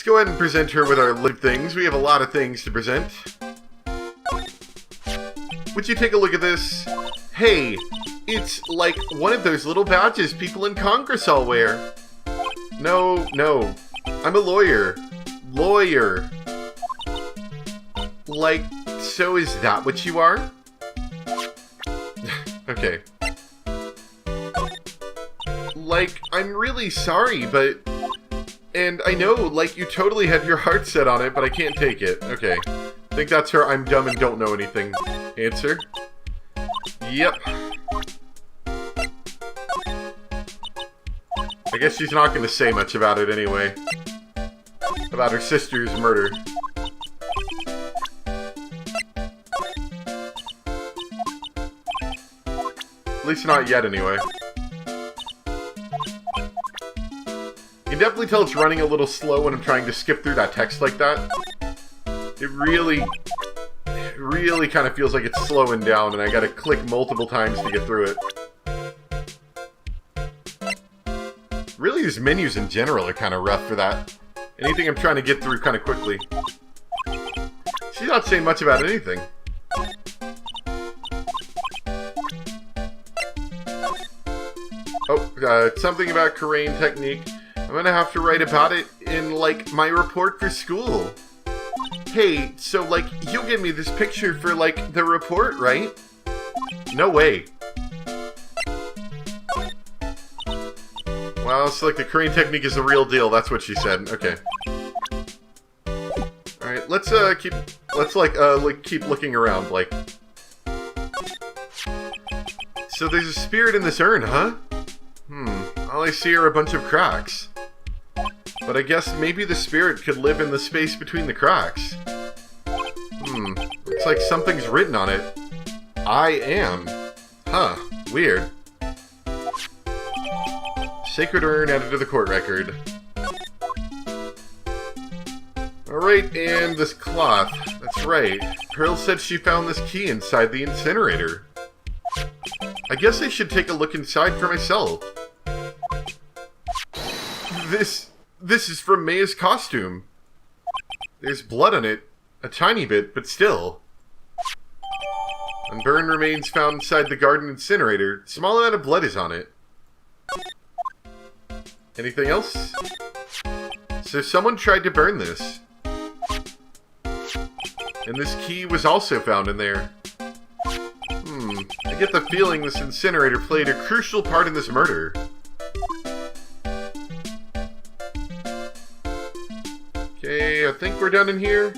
Let's go ahead and present her with our live things. We have a lot of things to present. Would you take a look at this? Hey, it's like one of those little badges people in Congress all wear. No, I'm a lawyer. Lawyer. Like, so is that what you are? Okay. Like, I'm really sorry, but... And I know, like, you totally have your heart set on it, but I can't take it. Okay. I think that's her I'm dumb and don't know anything answer. Yep. I guess she's not going to say much about it anyway. About her sister's murder. At least not yet, anyway. You can definitely tell it's running a little slow when I'm trying to skip through that text like that. It really kind of feels like it's slowing down, and I gotta click multiple times to get through it. Really, these menus in general are kind of rough for that. Anything I'm trying to get through kind of quickly. She's not saying much about anything. Oh, something about Korean technique. I'm gonna have to write about it in, like, my report for school. Hey, so, like, you'll give me this picture for, like, the report, right? No way. Well, it's like the Korean technique is the real deal. That's what she said. Okay. Alright, let's keep looking around, like. So there's a spirit in this urn, huh? All I see are a bunch of cracks. But I guess maybe the spirit could live in the space between the cracks. Looks like something's written on it. I am. Huh, weird. Sacred urn added to the court record. Alright, and this cloth. That's right. Pearl said she found this key inside the incinerator. I guess I should take a look inside for myself. This is from Maya's costume. There's blood on it. A tiny bit, but still. Unburned remains found inside the garden incinerator. Small amount of blood is on it. Anything else? So someone tried to burn this. And this key was also found in there. I get the feeling this incinerator played a crucial part in this murder. Okay, I think we're done in here.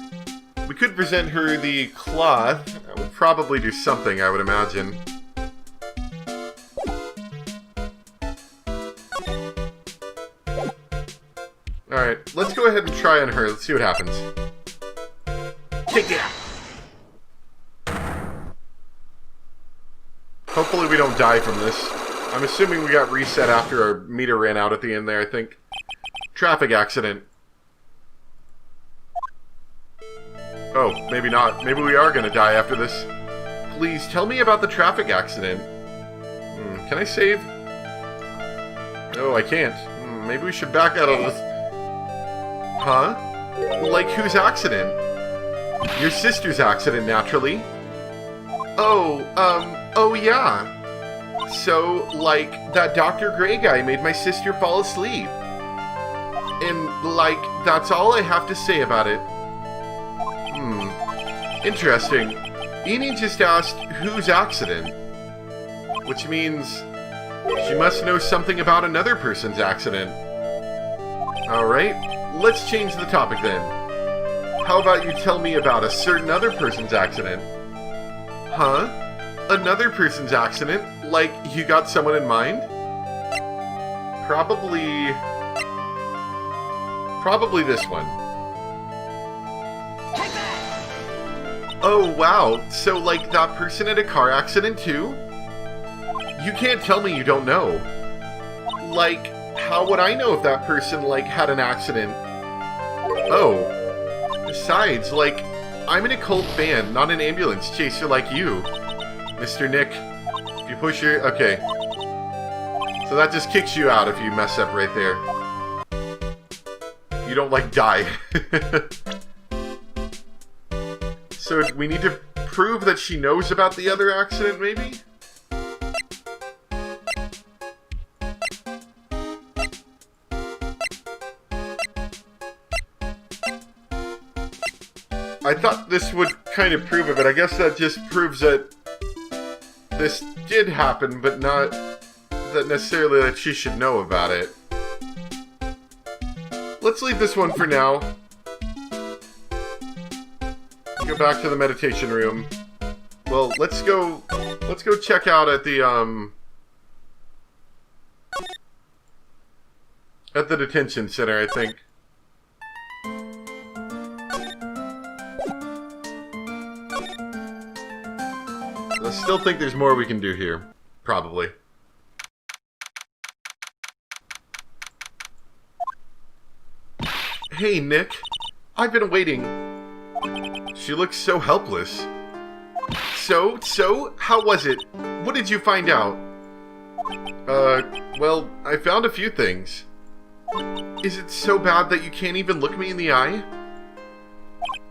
We could present her the cloth. That would probably do something, I would imagine. Alright, let's go ahead and try on her. Let's see what happens. Take it out! Hopefully we don't die from this. I'm assuming we got reset after our meter ran out at the end there, I think. Traffic accident. Oh, maybe not. Maybe we are gonna die after this. Please, tell me about the traffic accident. Can I save? No, I can't. Maybe we should back out of this. Huh? Like, whose accident? Your sister's accident, naturally. Oh yeah. So, like, that Dr. Gray guy made my sister fall asleep. And, like, that's all I have to say about it. Interesting. Eni just asked whose accident. Which means she must know something about another person's accident. Alright, let's change the topic then. How about you tell me about a certain other person's accident? Huh? Another person's accident? Like, you got someone in mind? Probably this one. Oh, wow. So, like, that person had a car accident, too? You can't tell me you don't know. Like, how would I know if that person, like, had an accident? Oh. Besides, like, I'm in a cult band, not an ambulance chaser like you. Mr. Nick, if you push your... Okay. So that just kicks you out if you mess up right there. you don't like die. So we need to prove that she knows about the other accident, maybe? I thought this would kind of prove it, but I guess that just proves that this did happen, but not that necessarily that she should know about it. Let's leave this one for now. Go back to the meditation room. Well, let's go check out at the detention center, I think. I still think there's more we can do here. Probably. Hey, Nick. I've been waiting. She looks so helpless. So, how was it? What did you find out? Well, I found a few things. Is it so bad that you can't even look me in the eye?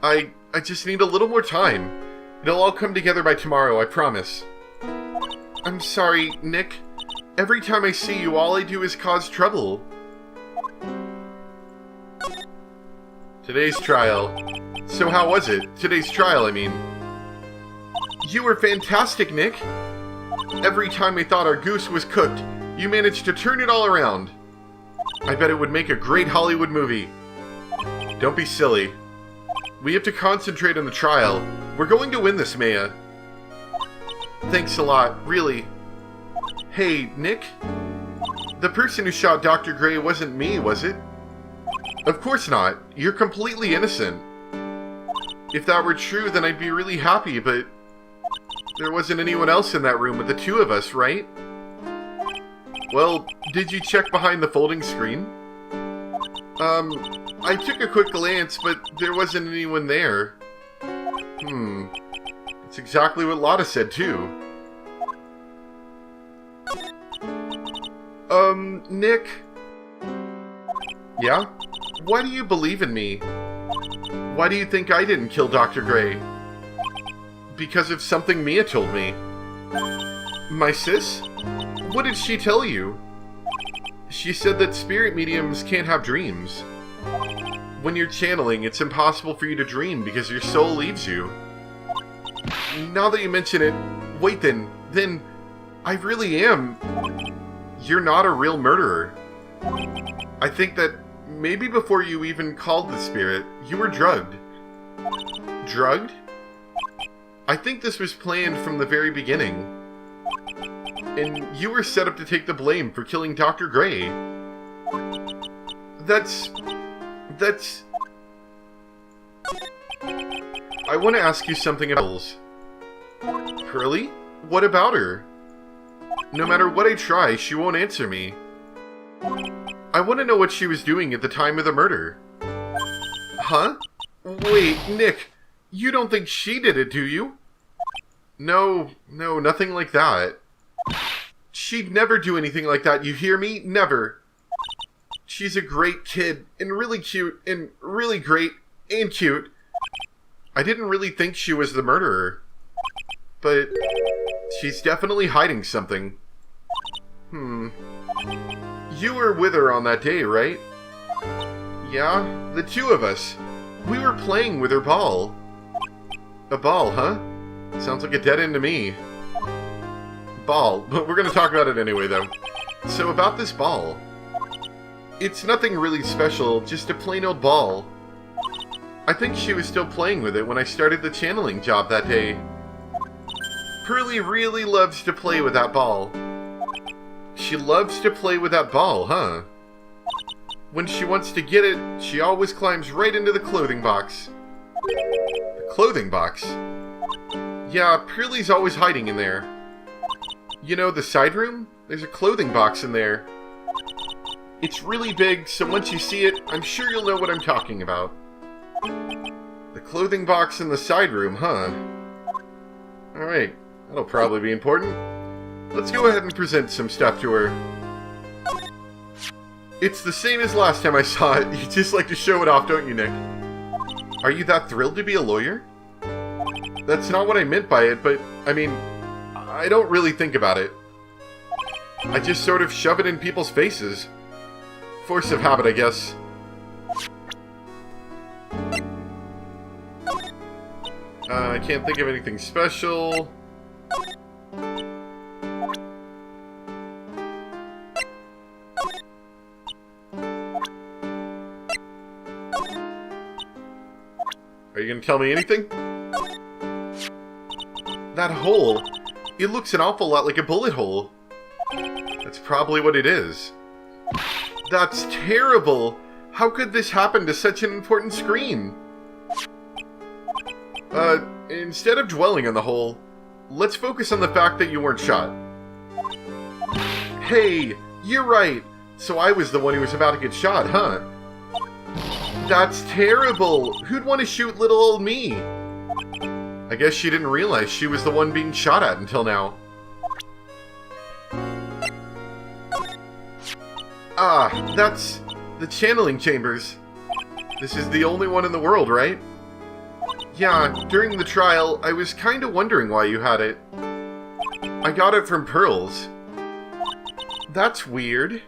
I just need a little more time. It'll all come together by tomorrow, I promise. I'm sorry, Nick. Every time I see you, all I do is cause trouble. Today's trial. So how was it? Today's trial, I mean. You were fantastic, Nick. Every time I thought our goose was cooked, you managed to turn it all around. I bet it would make a great Hollywood movie. Don't be silly. We have to concentrate on the trial. We're going to win this, Maya. Thanks a lot, really. Hey, Nick? The person who shot Dr. Gray wasn't me, was it? Of course not. You're completely innocent. If that were true, then I'd be really happy, but there wasn't anyone else in that room but the two of us, right? Well, did you check behind the folding screen? I took a quick glance, but there wasn't anyone there. It's exactly what Lotta said, too. Nick? Yeah? Why do you believe in me? Why do you think I didn't kill Dr. Gray? Because of something Mia told me. My sis? What did she tell you? She said that spirit mediums can't have dreams. When you're channeling, it's impossible for you to dream because your soul leaves you. Now that you mention it, wait then I really am. You're not a real murderer. I think that maybe before you even called the spirit, you were drugged. Drugged? I think this was planned from the very beginning. And you were set up to take the blame for killing Dr. Gray. That's... I want to ask you something about Pearly? What about her? No matter what I try, she won't answer me. I want to know what she was doing at the time of the murder. Huh? Wait, Nick, you don't think she did it, do you? No, nothing like that. She'd never do anything like that, you hear me? Never. She's a great kid, and really cute, and really great, and cute. I didn't really think she was the murderer. But she's definitely hiding something. You were with her on that day, right? Yeah, the two of us. We were playing with her ball. A ball, huh? Sounds like a dead end to me. Ball. We're gonna talk about it anyway, though. So about this ball. It's nothing really special, just a plain old ball. I think she was still playing with it when I started the channeling job that day. Pearly really loves to play with that ball. She loves to play with that ball, huh? When she wants to get it, she always climbs right into the clothing box. The clothing box? Yeah, Pearly's always hiding in there. You know, the side room? There's a clothing box in there. It's really big, so once you see it, I'm sure you'll know what I'm talking about. The clothing box in the side room, huh? Alright, that'll probably be important. Let's go ahead and present some stuff to her. It's the same as last time I saw it. You just like to show it off, don't you, Nick? Are you that thrilled to be a lawyer? That's not what I meant by it, but, I mean, I don't really think about it. I just sort of shove it in people's faces. Force of habit, I guess. I can't think of anything special. Are you gonna tell me anything? That hole, it looks an awful lot like a bullet hole. That's probably what it is. That's terrible! How could this happen to such an important screen? Instead of dwelling on the hole, let's focus on the fact that you weren't shot. Hey, you're right! So I was the one who was about to get shot, huh? That's terrible! Who'd want to shoot little old me? I guess she didn't realize she was the one being shot at until now. Ah, that's the channeling chambers. This is the only one in the world, right? Yeah, during the trial, I was kinda wondering why you had it. I got it from Pearls. That's weird.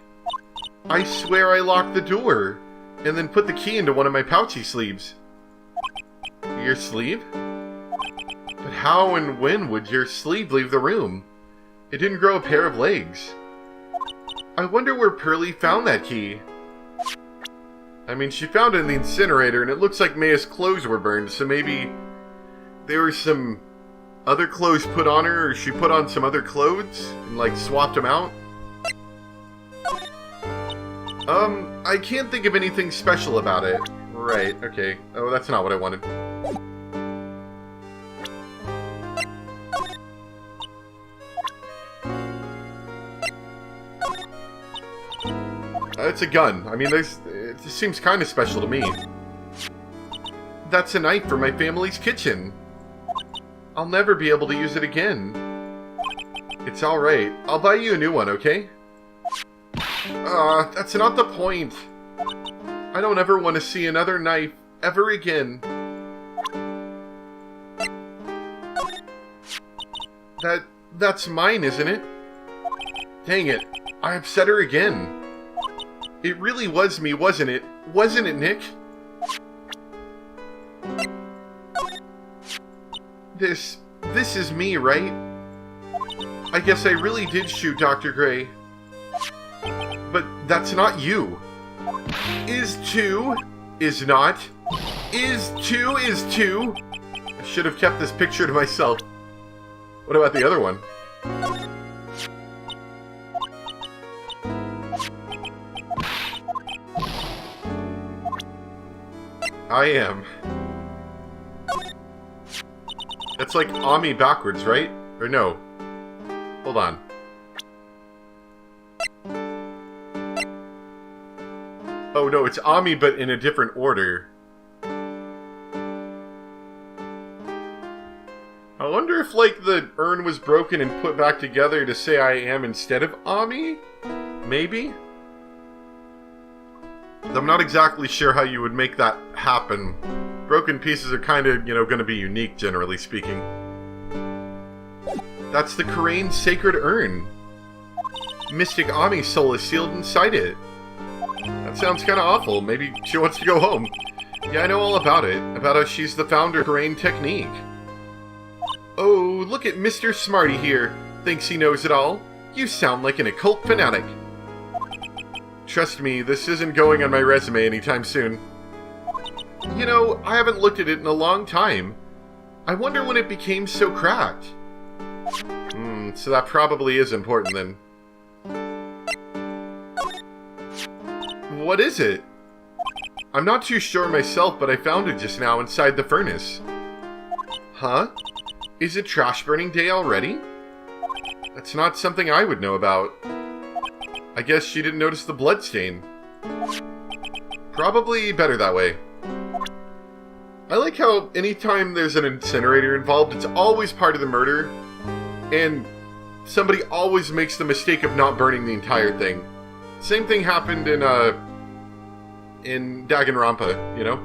I swear I locked the door, and then put the key into one of my pouchy sleeves. Your sleeve? But how and when would your sleeve leave the room? It didn't grow a pair of legs. I wonder where Pearlie found that key. I mean, she found it in the incinerator, and it looks like Maya's clothes were burned, so maybe there were some other clothes put on her, or she put on some other clothes and, like, swapped them out. I can't think of anything special about it. Right, okay. Oh, that's not what I wanted. It's a gun. I mean, it just seems kind of special to me. That's a knife for my family's kitchen. I'll never be able to use it again. It's alright. I'll buy you a new one, okay? That's not the point. I don't ever want to see another knife ever again. That's mine, isn't it? Dang it. I upset her again. It really was me, wasn't it? Wasn't it, Nick? This is me, right? I guess I really did shoot Dr. Gray. But that's not you. Is two, is not. Is two. I should have kept this picture to myself. What about the other one? I am. That's like Ami backwards, right? Or no? Hold on. Oh no, it's Ami but in a different order. I wonder if, like, the urn was broken and put back together to say I am instead of Ami? Maybe? I'm not exactly sure how you would make that happen. Broken pieces are kind of, going to be unique, generally speaking. That's the Karane's sacred urn. Mystic Ami's soul is sealed inside it. That sounds kind of awful. Maybe she wants to go home. Yeah, I know all about it. About how she's the founder of Karane technique. Oh, look at Mr. Smarty here. Thinks he knows it all. You sound like an occult fanatic. Trust me, this isn't going on my resume anytime soon. I haven't looked at it in a long time. I wonder when it became so cracked. So that probably is important then. What is it? I'm not too sure myself, but I found it just now inside the furnace. Huh? Is it trash burning day already? That's not something I would know about. I guess she didn't notice the blood stain. Probably better that way. I like how anytime there's an incinerator involved, it's always part of the murder, and somebody always makes the mistake of not burning the entire thing. Same thing happened in Danganronpa, you know?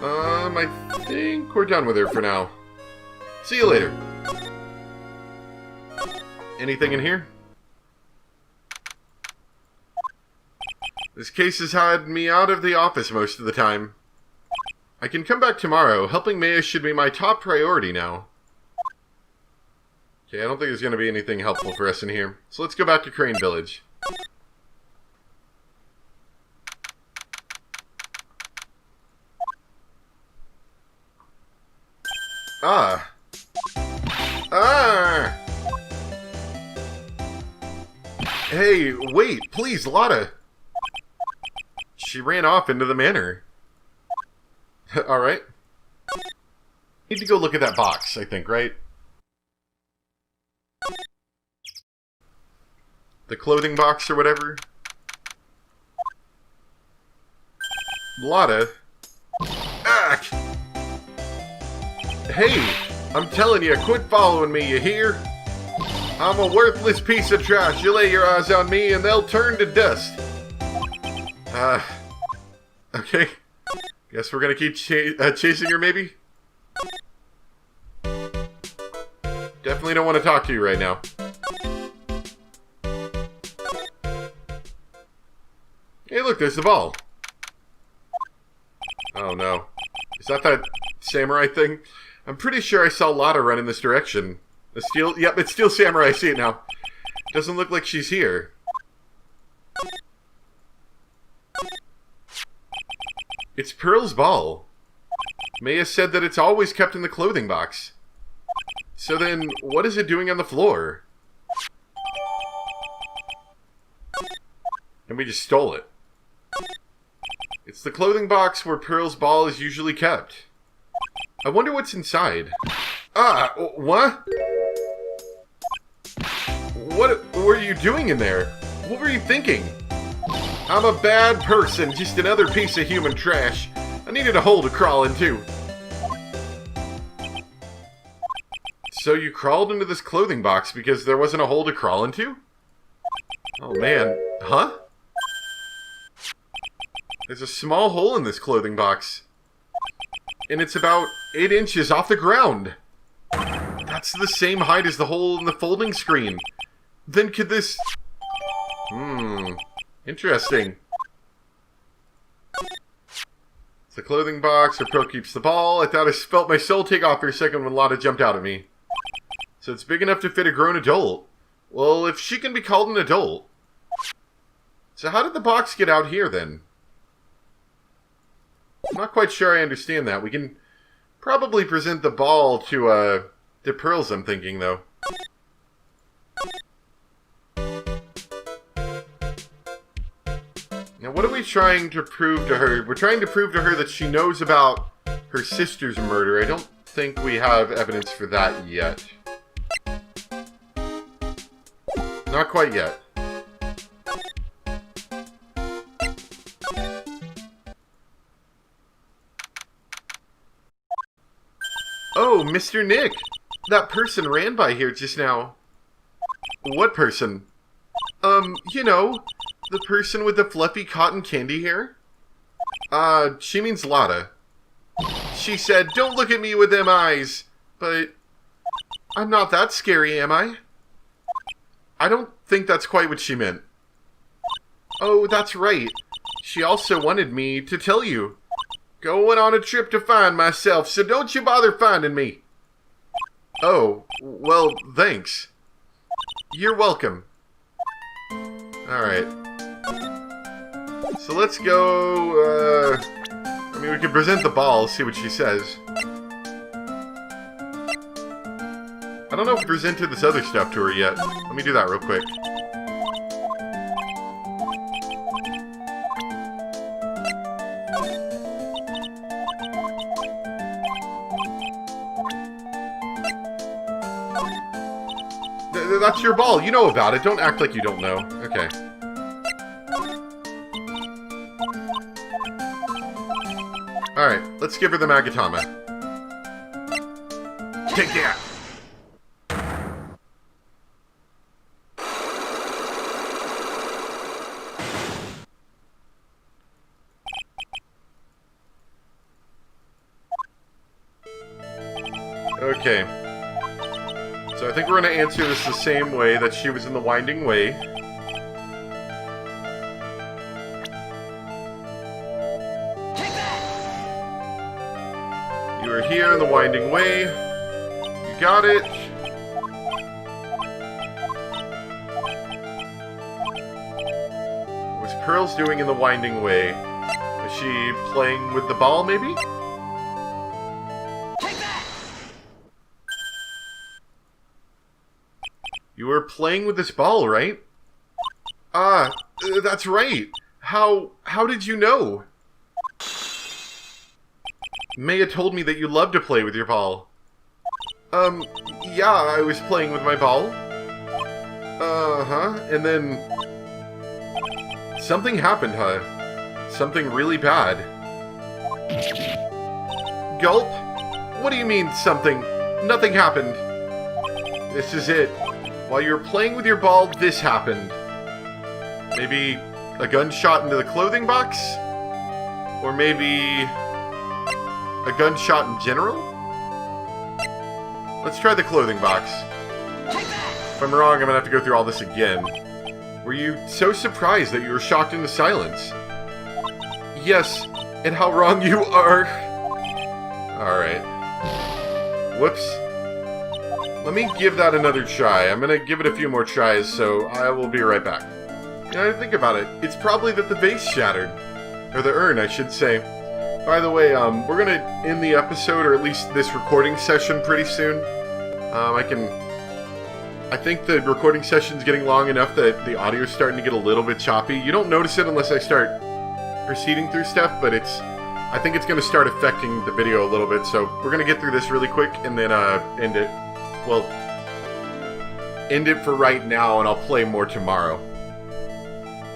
I think we're done with her for now. See you later. Anything in here? This case has had me out of the office most of the time. I can come back tomorrow. Helping Maya should be my top priority now. Okay, I don't think there's going to be anything helpful for us in here. So let's go back to Crane Village. Ah! Hey, wait, please, Lotta! She ran off into the manor. Alright. Need to go look at that box, I think, right? The clothing box or whatever. Lotta. Ah! Hey, I'm telling you, quit following me, you hear? I'm a worthless piece of trash. You lay your eyes on me and they'll turn to dust. Okay. Guess we're gonna keep chasing her, maybe? Definitely don't want to talk to you right now. Hey, look, there's the ball. Oh, no. Is that samurai thing? I'm pretty sure I saw Lotta run in this direction. The steel... Yep, it's Steel Samurai. I see it now. Doesn't look like she's here. It's Pearl's ball. Maya said that it's always kept in the clothing box. So then, what is it doing on the floor? And we just stole it. It's the clothing box where Pearl's ball is usually kept. I wonder what's inside. Ah, what? What were you doing in there? What were you thinking? I'm a bad person, just another piece of human trash. I needed a hole to crawl into. So you crawled into this clothing box because there wasn't a hole to crawl into? Oh man, huh? There's a small hole in this clothing box. And it's about 8 inches off the ground. That's the same height as the hole in the folding screen. Then could this... Interesting. It's the clothing box where Pearl keeps the ball. I thought I felt my soul take off for a second when Lotta jumped out at me. So it's big enough to fit a grown adult. Well, if she can be called an adult. So how did the box get out here then? I'm not quite sure I understand that. We can probably present the ball to Pearls, I'm thinking, though. Now, what are we trying to prove to her? We're trying to prove to her that she knows about her sister's murder. I don't think we have evidence for that yet. Not quite yet. Oh, Mr. Nick! That person ran by here just now. What person? You know, the person with the fluffy cotton candy hair? She means Lotta. She said, "Don't look at me with them eyes." But I'm not that scary, am I? I don't think that's quite what she meant. Oh, that's right. She also wanted me to tell you. Going on a trip to find myself, so don't you bother finding me. Oh, well, thanks. You're welcome. Alright. So let's go, I mean, we can present the ball, see what she says. I don't know if we presented this other stuff to her yet. Let me do that real quick. That's your ball. You know about it. Don't act like you don't know. Okay. Alright, let's give her the Magatama. Take that! Okay. So I think we're going to answer this the same way, that she was in the Winding Way. You were here in the Winding Way. You got it. What was Pearl's doing in the Winding Way? Was she playing with the ball, maybe? You were playing with this ball, right? Ah, that's right. How did you know? Maya told me that you love to play with your ball. Yeah, I was playing with my ball. Uh-huh, and then... something happened, huh? Something really bad. Gulp? What do you mean, something? Nothing happened. This is it. While you were playing with your ball, this happened. Maybe a gunshot into the clothing box? Or maybe a gunshot in general? Let's try the clothing box. If I'm wrong, I'm gonna have to go through all this again. Were you so surprised that you were shocked into silence? Yes, and how wrong you are. Alright. Whoops. Let me give that another try. I'm gonna give it a few more tries, so I will be right back. You know, think about it. It's probably that the vase shattered. Or the urn, I should say. By the way, we're gonna end the episode, or at least this recording session, pretty soon. I think the recording session's getting long enough that the audio's starting to get a little bit choppy. You don't notice it unless I start proceeding through stuff, but I think it's gonna start affecting the video a little bit, so we're gonna get through this really quick and then end it. Well, end it for right now, and I'll play more tomorrow.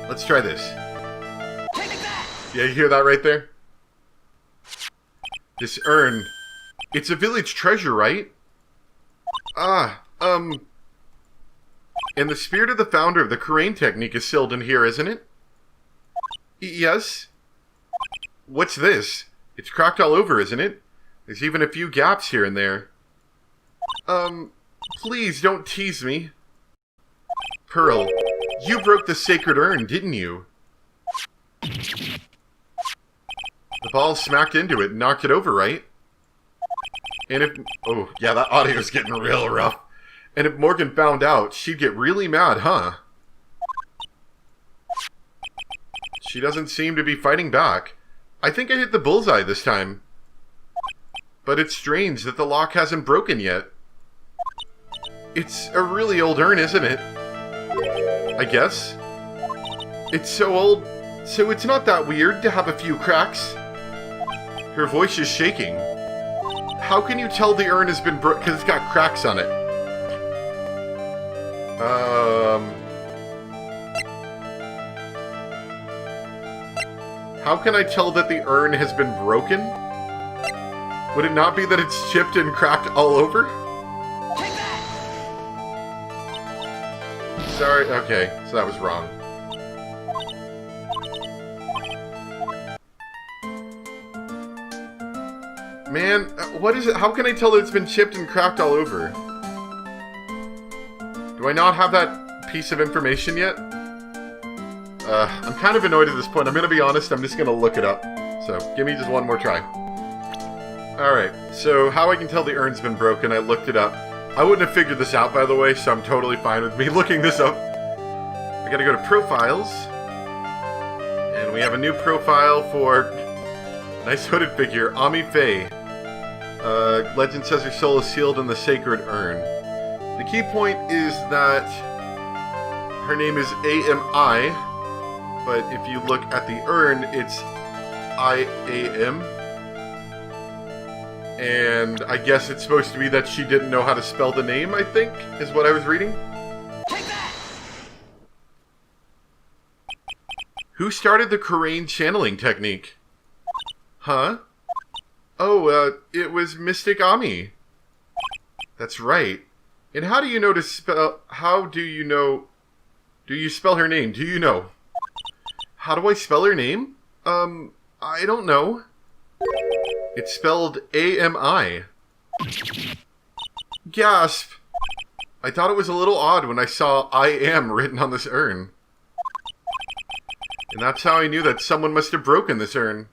Let's try this. Yeah, you hear that right there? This urn. It's a village treasure, right? And the spirit of the founder of the Kurain technique is sealed in here, isn't it? Yes. What's this? It's cracked all over, isn't it? There's even a few gaps here and there. Please don't tease me. Pearl, you broke the sacred urn, didn't you? The ball smacked into it and knocked it over, right? And if... oh, yeah, that audio's getting real rough. And if Morgan found out, she'd get really mad, huh? She doesn't seem to be fighting back. I think I hit the bullseye this time. But it's strange that the lock hasn't broken yet. It's a really old urn, isn't it? I guess. It's so old, so it's not that weird to have a few cracks. Her voice is shaking. How can you tell the urn has been broken? Because it's got cracks on it. How can I tell that the urn has been broken? Would it not be that it's chipped and cracked all over? Sorry, okay, so that was wrong. Man, what is it? How can I tell that it's been chipped and cracked all over? Do I not have that piece of information yet? I'm kind of annoyed at this point. I'm gonna be honest, I'm just gonna look it up. So, give me just one more try. Alright, so how I can tell the urn's been broken, I looked it up. I wouldn't have figured this out, by the way, so I'm totally fine with me looking this up. I gotta go to Profiles. And we have a new profile for... nice hooded figure, Ami Faye. Legend says her soul is sealed in the sacred urn. The key point is that her name is AMI, but if you look at the urn, it's IAM. And I guess it's supposed to be that she didn't know how to spell the name, I think, is what I was reading. Who started the Kurain channeling technique? Huh? Oh, it was Mystic Ami. That's right. And how do you know to spell... how do you know... do you spell her name? Do you know? How do I spell her name? I don't know. It's spelled AMI. Gasp! I thought it was a little odd when I saw I am written on this urn. And that's how I knew that someone must have broken this urn.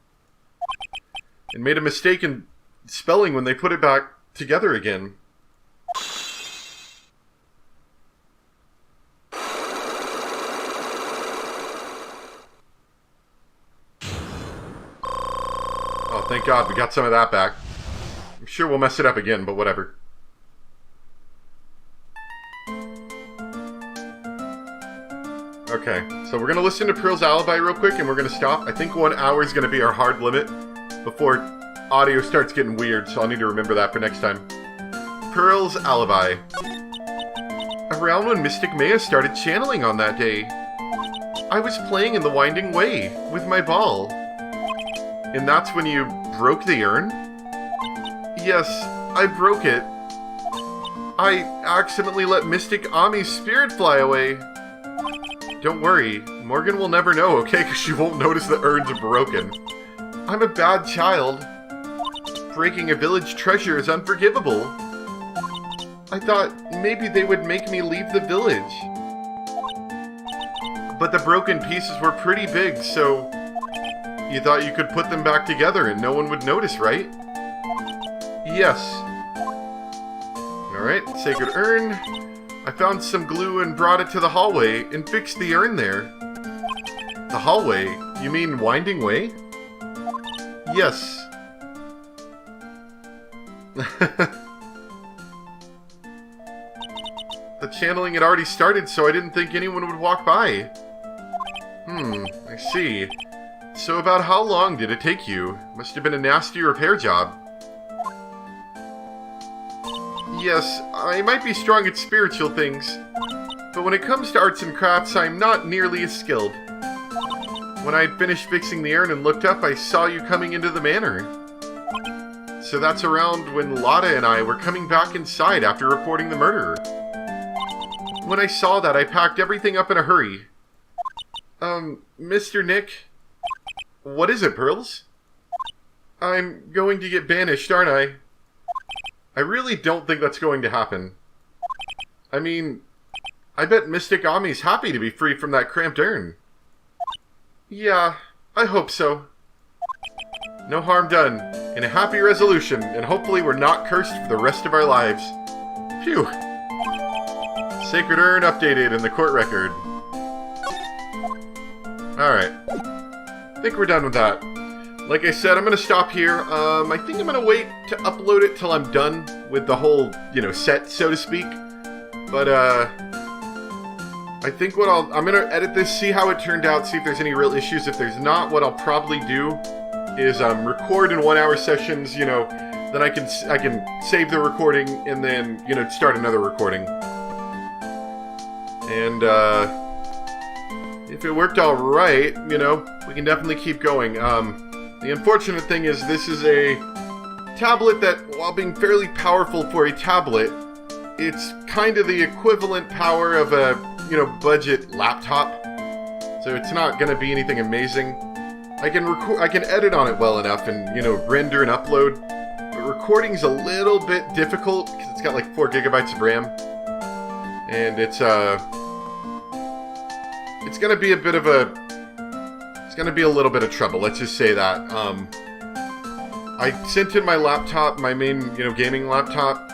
And made a mistake in spelling when they put it back together again. Oh, thank God we got some of that back. I'm sure we'll mess it up again, but whatever. Okay, so we're going to listen to Pearl's alibi real quick and we're going to stop. I think 1 hour is going to be our hard limit before audio starts getting weird, so I'll need to remember that for next time. Pearl's alibi. Around when Mystic Maya started channeling on that day, I was playing in the Winding Way with my ball. And that's when you broke the urn? Yes, I broke it. I accidentally let Mystic Ami's spirit fly away. Don't worry, Morgan will never know, okay? Because she won't notice the urns are broken. I'm a bad child. Breaking a village treasure is unforgivable. I thought maybe they would make me leave the village. But the broken pieces were pretty big, so you thought you could put them back together and no one would notice, right? Yes. Alright, sacred urn. I found some glue and brought it to the hallway and fixed the urn there. The hallway? You mean Winding Way? Yes. The channeling had already started, so I didn't think anyone would walk by. I see. So about how long did it take you? Must have been a nasty repair job. Yes, I might be strong at spiritual things, but when it comes to arts and crafts, I'm not nearly as skilled. When I had finished fixing the urn and looked up, I saw you coming into the manor. So that's around when Lotta and I were coming back inside after reporting the murder. When I saw that, I packed everything up in a hurry. Mr. Nick? What is it, Pearls? I'm going to get banished, aren't I? I really don't think that's going to happen. I mean, I bet Mystic Ami's happy to be free from that cramped urn. Yeah, I hope so. No harm done, and a happy resolution, and hopefully we're not cursed for the rest of our lives. Phew. Sacred urn updated in the court record. Alright. I think we're done with that. Like I said, I'm going to stop here. I think I'm going to wait to upload it till I'm done with the whole, set, so to speak. But, I think what I'm going to edit this, see how it turned out, see if there's any real issues. If there's not, what I'll probably do is, record in 1 hour sessions, then I can save the recording and then, start another recording. And, if it worked alright, we can definitely keep going. The unfortunate thing is this is a tablet that, while being fairly powerful for a tablet, it's kind of the equivalent power of a, budget laptop. So it's not going to be anything amazing. I can edit on it well enough and, render and upload. But recording's a little bit difficult because it's got like 4 gigabytes of RAM. And it's going to be a bit of a... It's going to be a little bit of trouble, let's just say that. I sent in my laptop, my main, gaming laptop,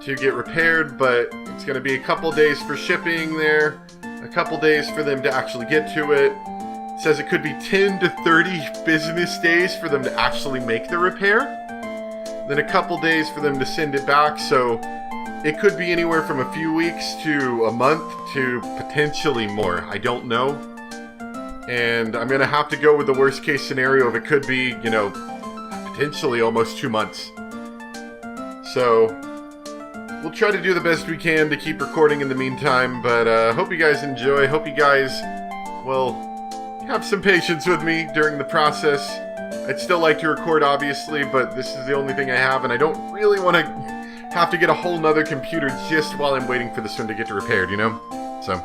to get repaired, but it's going to be a couple days for shipping there, a couple days for them to actually get to it. It says it could be 10 to 30 business days for them to actually make the repair, then a couple days for them to send it back, so it could be anywhere from a few weeks to a month to potentially more. I don't know. And I'm going to have to go with the worst case scenario of it could be, potentially almost 2 months. So, we'll try to do the best we can to keep recording in the meantime, but hope you guys enjoy. Hope you guys will have some patience with me during the process. I'd still like to record, obviously, but this is the only thing I have, and I don't really want to have to get a whole nother computer just while I'm waiting for this one to get repaired, So...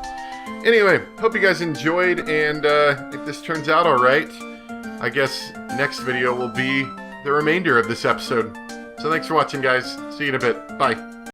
Anyway, hope you guys enjoyed, and if this turns out alright, I guess next video will be the remainder of this episode. So thanks for watching, guys. See you in a bit. Bye.